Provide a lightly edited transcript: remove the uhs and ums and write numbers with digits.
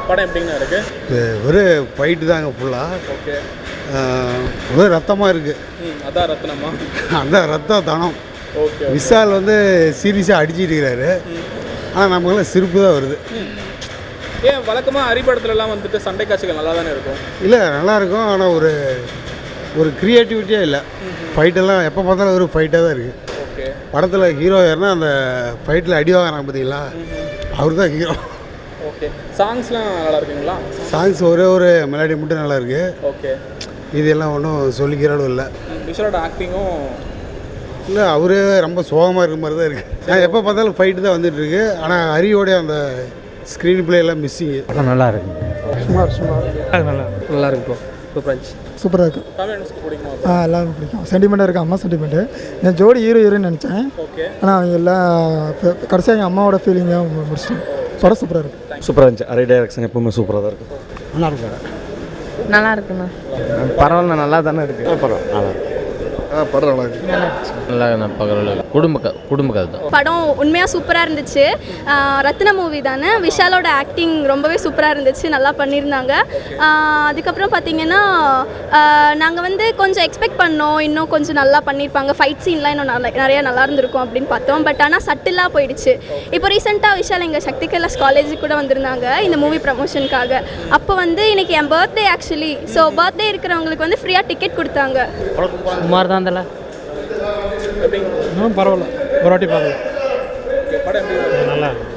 படம் எப்படிங்கண்ணா இருக்குது? ஒரு ஃபைட்டு தாங்க ஃபுல்லாக. ஓகே. ஒரே ரத்தமாக இருக்குது. அதான் ரத்னமா? அதான் ரத்த தனம். ஓகே. விஷால் வந்து சீரியஸாக அடிச்சிட்டு இருக்கிறாரு. ஆனால் நமக்குலாம் சிரிப்பு தான் வருது. ஏன் வழக்கமாக அரிபடத்துலலாம் வந்துட்டு சண்டை காட்சிகள் நல்லா தானே இருக்கும்? இல்லை நல்லாயிருக்கும், ஆனால் ஒரு க்ரியேட்டிவிட்டியே இல்லை. ஃபைட்டெல்லாம் எப்போ பார்த்தாலும் ஒரு ஃபைட்டாக தான் இருக்குது. ஓகே. படத்தில் ஹீரோ யாருன்னா அந்த ஃபைட்டில் அடி வாங்குறாங்க பார்த்தீங்களா, அவர் தான் ஹீரோ. ஓகே. சாங்ஸ்லாம் நல்லா இருக்குங்களா? சாங்ஸ் ஒரு மெலடி மட்டும் நல்லா இருக்குது. ஓகே. இது எல்லாம் ஒன்றும் சொல்லிக்கிறதும் இல்லை. விஷாலோட ஆக்டிங்கும் இல்லை, அவரு ரொம்ப சோகமாக இருக்கிற மாதிரி தான் இருக்குது. நான் எப்போ பார்த்தாலும் ஃபைட்டு தான் வந்துட்டுருக்கு. ஆனால் ஹரியோடைய அந்த ஸ்க்ரீன் பிளே எல்லாம் மிஸ்ஸிங்கு. நல்லா இருக்கு. நல்லா இருக்கும். சூப்பராக இருக்கும். தமிழ் பிடிக்குமா? எல்லாரும் பிடிக்கும். சென்டிமெண்ட்டாக இருக்குது. அம்மா சென்டிமெண்ட்டு. என் ஜோடி ஹீரோன்னு நினச்சேன். ஓகே. ஆனால் அவங்க எல்லாம் கடைசியாக எங்கள் அம்மாவோட ஃபீலிங்காக முடிச்சிட்டேன். படம் சூப்பராக இருக்குது. சூப்பராக இருந்துச்சு. அரை டைரக்ஷன் எப்பவுமே சூப்பராக தான் இருக்கும். நல்லா இருக்கும். நல்லா இருக்குண்ணா. பரவாயில்ல, நல்லா தானே இருக்குது. பரவாயில்ல, நல்லா இருக்கு. படம் நல்லா இருக்கு. நல்லா பரவாயில்ல. குடும்ப கதை தான். படம் உண்மையாக சூப்பராக இருந்துச்சு. ரத்ன மூவி தானே. விஷாலோட ஆக்டிங் ரொம்பவே சூப்பராக இருந்துச்சு. நல்லா பண்ணியிருந்தாங்க. அதுக்கப்புறம் பார்த்திங்கன்னா நாங்கள் வந்து கொஞ்சம் எக்ஸ்பெக்ட் பண்ணோம், இன்னும் கொஞ்சம் நல்லா பண்ணியிருப்பாங்க, ஃபைட் சீன்லாம் இன்னும் நிறையா நல்லா இருந்திருக்கும் அப்படின்னு பார்த்தோம். பட் ஆனால் சட்டிலாக போயிடுச்சு. இப்போ ரீசெண்டாக விஷால் எங்கள் சக்தி கைலாஷ் காலேஜுக்கு கூட வந்திருந்தாங்க இந்த மூவி ப்ரமோஷனுக்காக. அப்போ வந்து இன்றைக்கி என் பர்த்டே ஆக்சுவலி. ஸோ பர்த்டே இருக்கிறவங்களுக்கு வந்து ஃப்ரீயாக டிக்கெட் கொடுத்தாங்க. சுமார் தான் தல. எப்படி? பரவாயில்ல, ஒரு வாட்டி பார்க்கலாம். படம் எப்படி? நல்லா இருக்கு.